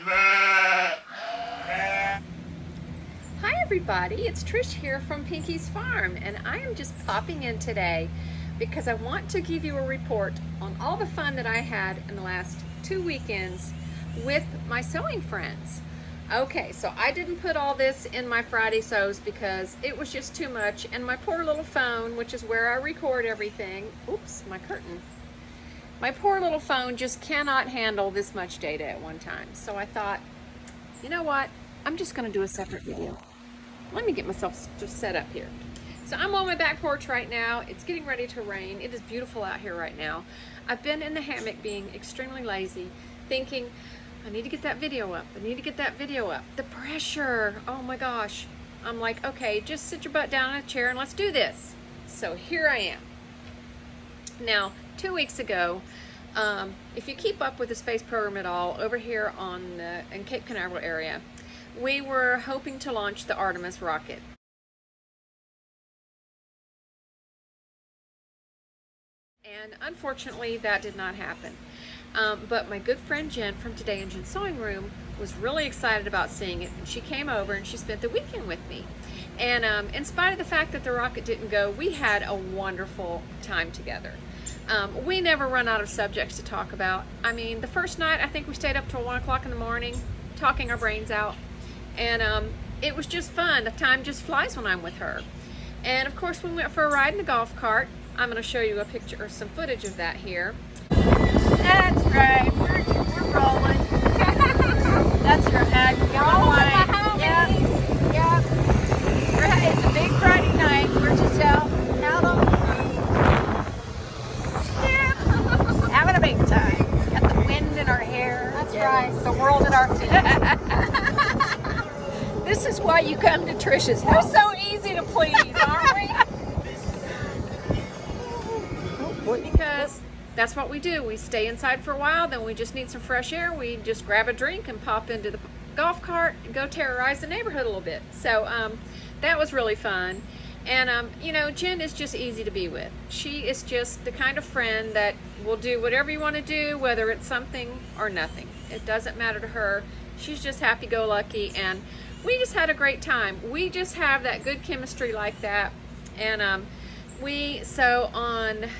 Hi everybody, it's Trish here from Pinky's Farm, and I am just popping in today because I want to give you a report on all the fun that I had in the last 2 weekends with my sewing friends. Okay, so I didn't put all this in my Friday sews because it was just too much, and my poor little phone, which is where I record everything, oops, my curtain. My poor little phone just cannot handle this much data at one time. So I thought, you know what? I'm just going to do a separate video. Let me get myself just set up here. So I'm on my back porch right now. It's getting ready to rain. It is beautiful out here right now. I've been in the hammock being extremely lazy, thinking, I need to get that video up. I need to get that video up. The pressure, oh my gosh. I'm like, okay, just sit your butt down in a chair and let's do this. So here I am. Now, 2 weeks ago, if you keep up with the space program at all, over here in Cape Canaveral area, we were hoping to launch the Artemis rocket. And unfortunately, that did not happen. But my good friend Jen from Today in Jen's Sewing Room was really excited about seeing it, and she came over and she spent the weekend with me. And in spite of the fact that the rocket didn't go, we had a wonderful time together. We never run out of subjects to talk about. I mean, the first night, I think we stayed up till 1 o'clock in the morning, talking our brains out. And it was just fun. The time just flies when I'm with her. And of course, we went for a ride in the golf cart. I'm going to show you a picture or some footage of that here. That's right. We're rolling. That's right. Rolling my homies. Yep. It's a big Friday night. We're just out on the beach. Having a big time. Got the wind in our hair. That's right. The world at our feet. This is why you come to Trish's house. We're so easy to please, aren't we? Because that's what we do. We stay inside for a while, then we just need some fresh air. We just grab a drink and pop into the golf cart and go terrorize the neighborhood a little bit. So that was really fun. And you know, Jen is just easy to be with. She is just the kind of friend that will do whatever you want to do, whether it's something or nothing. It doesn't matter to her. She's just happy-go-lucky, and we just had a great time. We just have that good chemistry like that. And so on,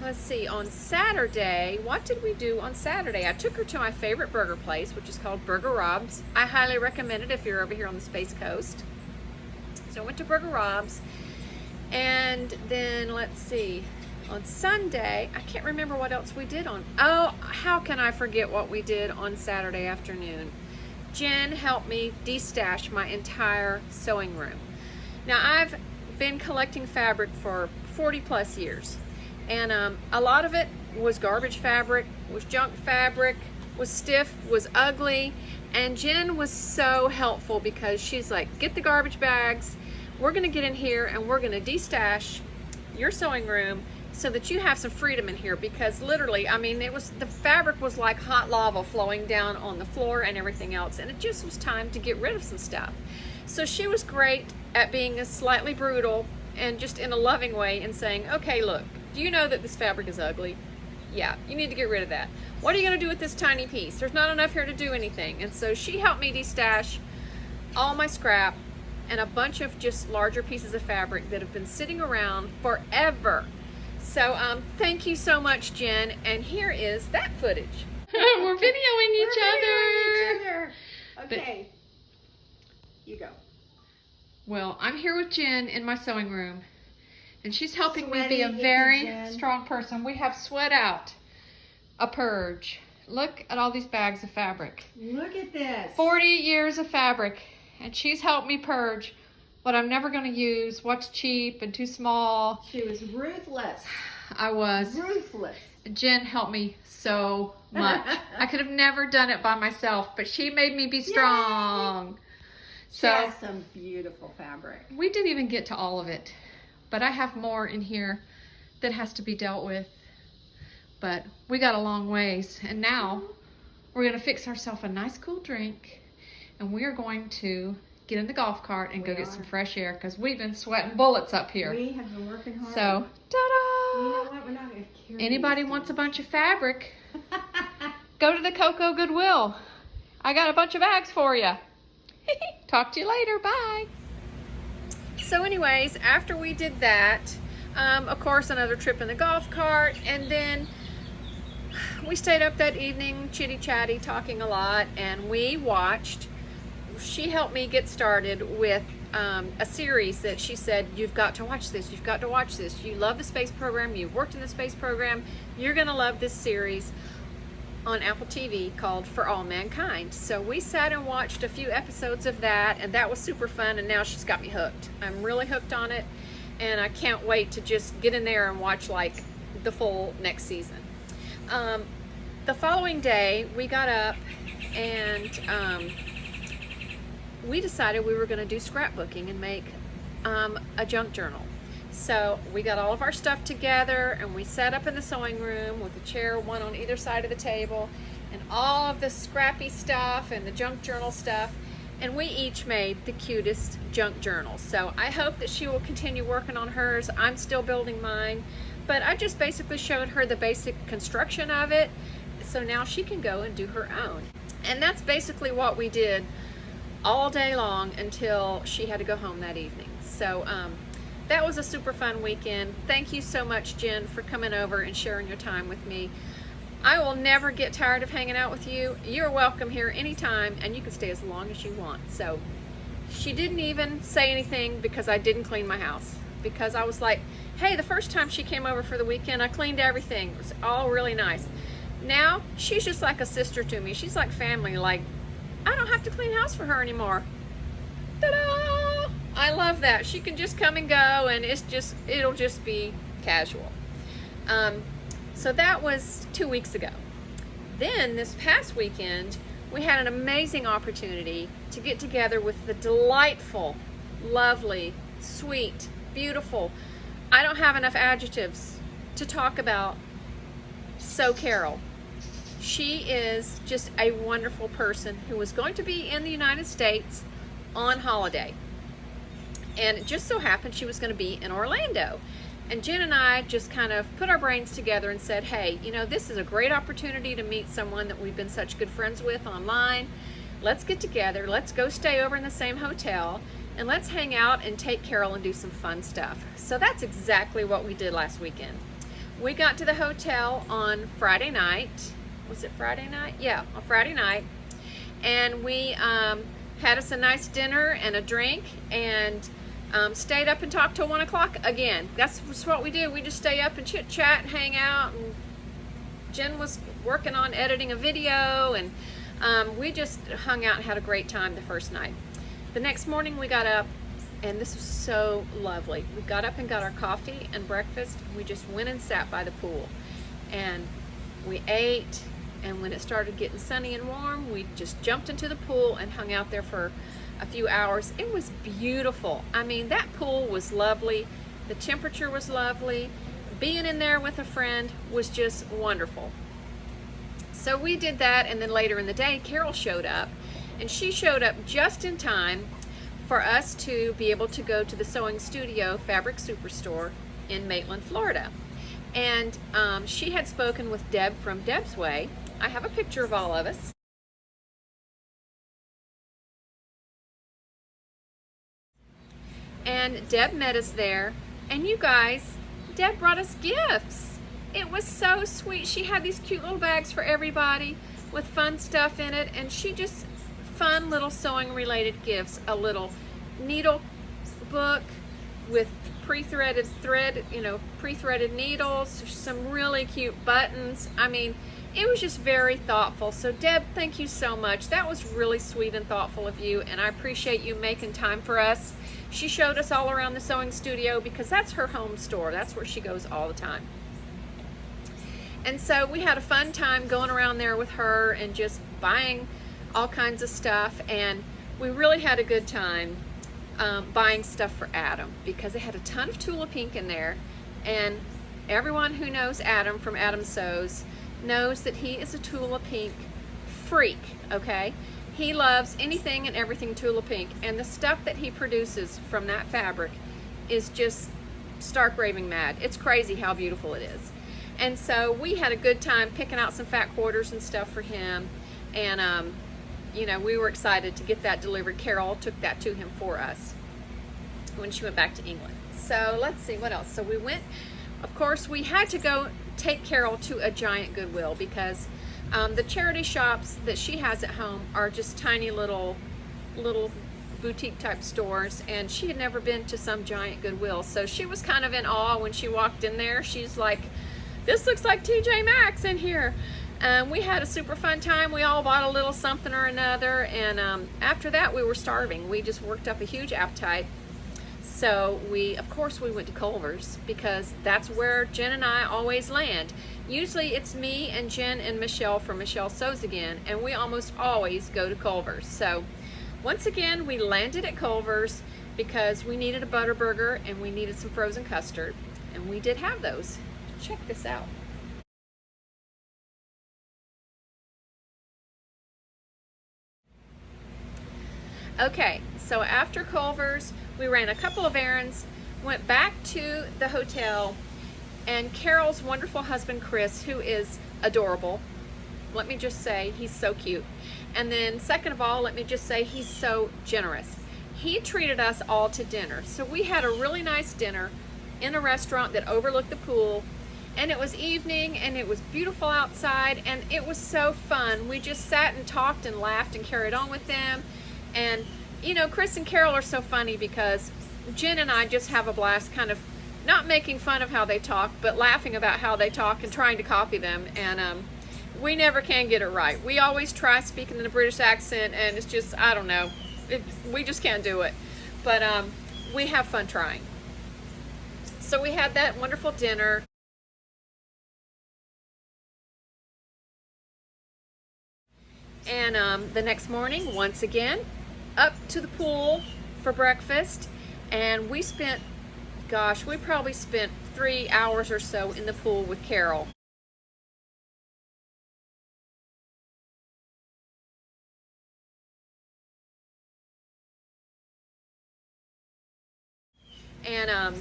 let's see, on Saturday, what did we do on Saturday? I took her to my favorite burger place, which is called Burger Rob's. I highly recommend it if you're over here on the Space Coast. So I went to Burger Rob's, and then let's see, on Sunday, I can't remember what else we did on, oh, how can I forget what we did on Saturday afternoon? Jen helped me destash my entire sewing room. Now, I've been collecting fabric for 40 plus years, and a lot of it was garbage fabric, was junk fabric, was stiff, was ugly, and Jen was so helpful because she's like, get the garbage bags, we're gonna get in here and we're gonna destash your sewing room so that you have some freedom in here, because literally, I mean, the fabric was like hot lava flowing down on the floor and everything else, and it just was time to get rid of some stuff. So she was great at being a slightly brutal and just in a loving way and saying, okay, look, do you know that this fabric is ugly? Yeah, you need to get rid of that. What are you gonna do with this tiny piece? There's not enough here to do anything. And so she helped me destash all my scrap and a bunch of just larger pieces of fabric that have been sitting around forever. So thank you so much, Jen, and here is that footage. We're videoing each other. Okay, you go. Well, I'm here with Jen in my sewing room, and she's helping me be a Sweaty, very Jen. strong person. We have sweat out, a purge. Look at all these bags of fabric. Look at this. 40 years of fabric, and she's helped me purge what I'm never going to use, what's cheap and too small. She was ruthless. I was. Ruthless. Jen helped me so much. I could have never done it by myself, but she made me be strong. She So has some beautiful fabric. we didn't even get to all of it, but I have more in here that has to be dealt with. But we got a long ways, and now we're going to fix ourselves a nice cool drink, and we are going to get in the golf cart and go get some fresh air, because we've been sweating bullets up here. We have been working hard. So, ta-da! You know what? We're not going to carry Anybody wants a bunch of fabric, go to the Cocoa Goodwill. I got a bunch of bags for you. Talk to you later. Bye. So anyways, after we did that, of course, another trip in the golf cart, and then we stayed up that evening, chitty-chatty, talking a lot, and we watched. She helped me get started with a series that she said, you've got to watch this, you've got to watch this. You love the space program, you've worked in the space program, you're gonna love this series on Apple TV called For All Mankind. So we sat and watched a few episodes of that, and that was super fun, and now she's got me hooked. I'm really hooked on it, and I can't wait to just get in there and watch like the full next season. The following day, we got up and we decided we were going to do scrapbooking and make a junk journal. So we got all of our stuff together and we sat up in the sewing room with a chair, one on either side of the table, and all of the scrappy stuff and the junk journal stuff, and we each made the cutest junk journals. So I hope that she will continue working on hers. I'm still building mine, but I just basically showed her the basic construction of it, so now she can go and do her own. And that's basically what we did all day long until she had to go home that evening. So that was a super fun weekend. Thank you so much, Jen, for coming over and sharing your time with me. I will never get tired of hanging out with you. You're welcome here anytime, and you can stay as long as you want. So she didn't even say anything because I didn't clean my house, because I was like, hey, the first time she came over for the weekend, I cleaned everything. It was all really nice. Now she's just like a sister to me. She's like family. Like, I don't have to clean house for her anymore. Ta-da! I love that. She can just come and go, and it'll just be casual. So that was 2 weeks ago. Then this past weekend, we had an amazing opportunity to get together with the delightful, lovely, sweet, beautiful, I don't have enough adjectives to talk about, Carole. She is just a wonderful person who was going to be in the United States on holiday. And it just so happened she was going to be in Orlando. And Jen and I just kind of put our brains together and said, hey, you know, this is a great opportunity to meet someone that we've been such good friends with online. Let's get together. Let's go stay over in the same hotel. And let's hang out and take Carole and do some fun stuff. So that's exactly what we did last weekend. We got to the hotel on Friday night. Was it Friday night? Yeah, on Friday night. And we had us a nice dinner and a drink, and stayed up and talked till 1 o'clock again. That's what we do. We just stay up and chit chat and hang out. And Jen was working on editing a video, and we just hung out and had a great time the first night. The next morning we got up, and this was so lovely. We got up and got our coffee and breakfast. We just went and sat by the pool, and we ate. And when it started getting sunny and warm, we just jumped into the pool and hung out there for a few hours. It was beautiful. I mean, that pool was lovely. The temperature was lovely. Being in there with a friend was just wonderful. So we did that, and then later in the day, Carole showed up, and she showed up just in time for us to be able to go to the Sewing Studio Fabric Superstore in Maitland, Florida. And she had spoken with Deb from Deb's Way. I have a picture of all of us. And Deb met us there, and you guys, Deb brought us gifts. It was so sweet. She had these cute little bags for everybody with fun stuff in it, and she just fun little sewing related gifts. A little needle book with pre-threaded thread, pre-threaded needles, some really cute buttons. I mean, it was just very thoughtful. So Deb, thank you so much. That was really sweet and thoughtful of you, and I appreciate you making time for us. She showed us all around the sewing studio because that's her home store. That's where she goes all the time. And so we had a fun time going around there with her and just buying all kinds of stuff, and we really had a good time buying stuff for Adam, because they had a ton of Tula Pink in there, and everyone who knows Adam from Adam Sews knows that he is a Tula Pink freak, okay? He loves anything and everything Tula Pink, and the stuff that he produces from that fabric is just stark raving mad. It's crazy how beautiful it is. And so we had a good time picking out some fat quarters and stuff for him, and you know, we were excited to get that delivered. Carol took that to him for us when she went back to England. So let's see what else. So we went, of course, we had to go take Carol to a giant Goodwill because the charity shops that she has at home are just tiny little boutique type stores, and she had never been to some giant Goodwill. So she was kind of in awe when she walked in there. She's like, this looks like TJ Maxx in here. We had a super fun time. We all bought a little something or another, and after that we were starving. We just worked up a huge appetite. So of course we went to Culver's because that's where Jen and I always land. Usually it's me and Jen and Michelle from Michelle Sews Again, and we almost always go to Culver's. So once again, we landed at Culver's because we needed a butter burger and we needed some frozen custard, and we did have those. Check this out. Okay, so after Culver's, we ran a couple of errands, went back to the hotel, and Carol's wonderful husband, Chris, who is adorable. Let me just say, he's so cute. And then second of all, let me just say, he's so generous. He treated us all to dinner. So we had a really nice dinner in a restaurant that overlooked the pool, and it was evening and it was beautiful outside, and it was so fun. We just sat and talked and laughed and carried on with them. And you know, Chris and Carol are so funny because Jen and I just have a blast, kind of not making fun of how they talk, but laughing about how they talk and trying to copy them. And we never can get it right. We always try speaking in a British accent, and it's just, I don't know, we just can't do it. But we have fun trying. So we had that wonderful dinner. And the next morning, once again, up to the pool for breakfast, and we spent, gosh, we probably spent 3 hours or so in the pool with Carol. And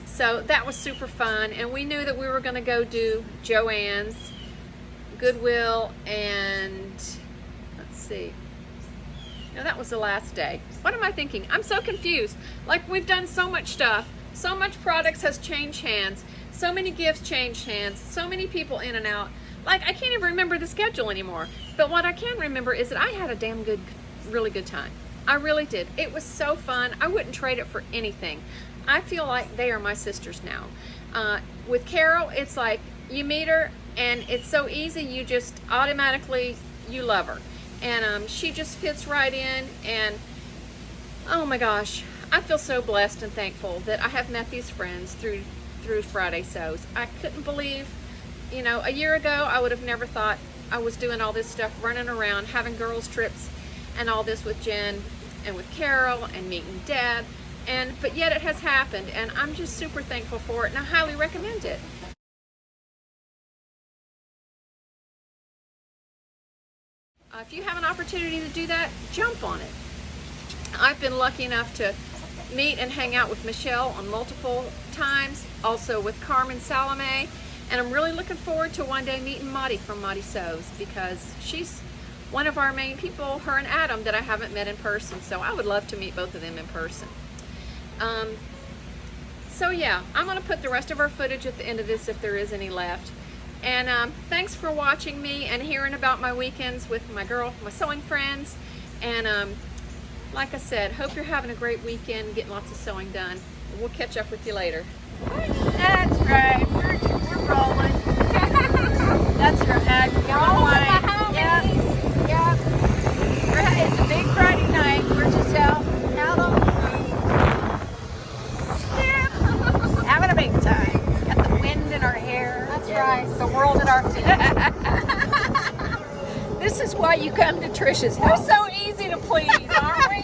so that was super fun, and we knew that we were going to go do Joann's, Goodwill, and let's see. No, that was the last day. What am I thinking? I'm so confused. Like, we've done so much stuff. So much products has changed hands. So many gifts changed hands. So many people in and out. Like, I can't even remember the schedule anymore. But what I can remember is that I had a damn good, really good time. I really did. It was so fun. I wouldn't trade it for anything. I feel like they are my sisters now. With Carol, it's like you meet her and it's so easy. You just automatically, you love her. And she just fits right in, and oh my gosh, I feel so blessed and thankful that I have met these friends through Friday Sews. I couldn't believe, you know, a year ago I would have never thought I was doing all this stuff, running around, having girls trips and all this with Jen and with Carol and meeting Dad, but yet it has happened, and I'm just super thankful for it, and I highly recommend it. If you have an opportunity to do that, jump on it. I've been lucky enough to meet and hang out with Michelle on multiple times, also with Carmen Salome, and I'm really looking forward to one day meeting Maudie from Maudie Sews, because she's one of our main people, her and Adam, that I haven't met in person, so I would love to meet both of them in person. So yeah, I'm going to put the rest of our footage at the end of this if there is any left. And thanks for watching me and hearing about my weekends with my sewing friends. And like I said, hope you're having a great weekend, getting lots of sewing done. We'll catch up with you later. That's right. We're rolling. That's right. Yep. It's a big Friday night. We're just out on having a big time. Got the wind in our hair. That's right. The world at our feet. This is why you come to Trisha's house. We're so easy to please, aren't we?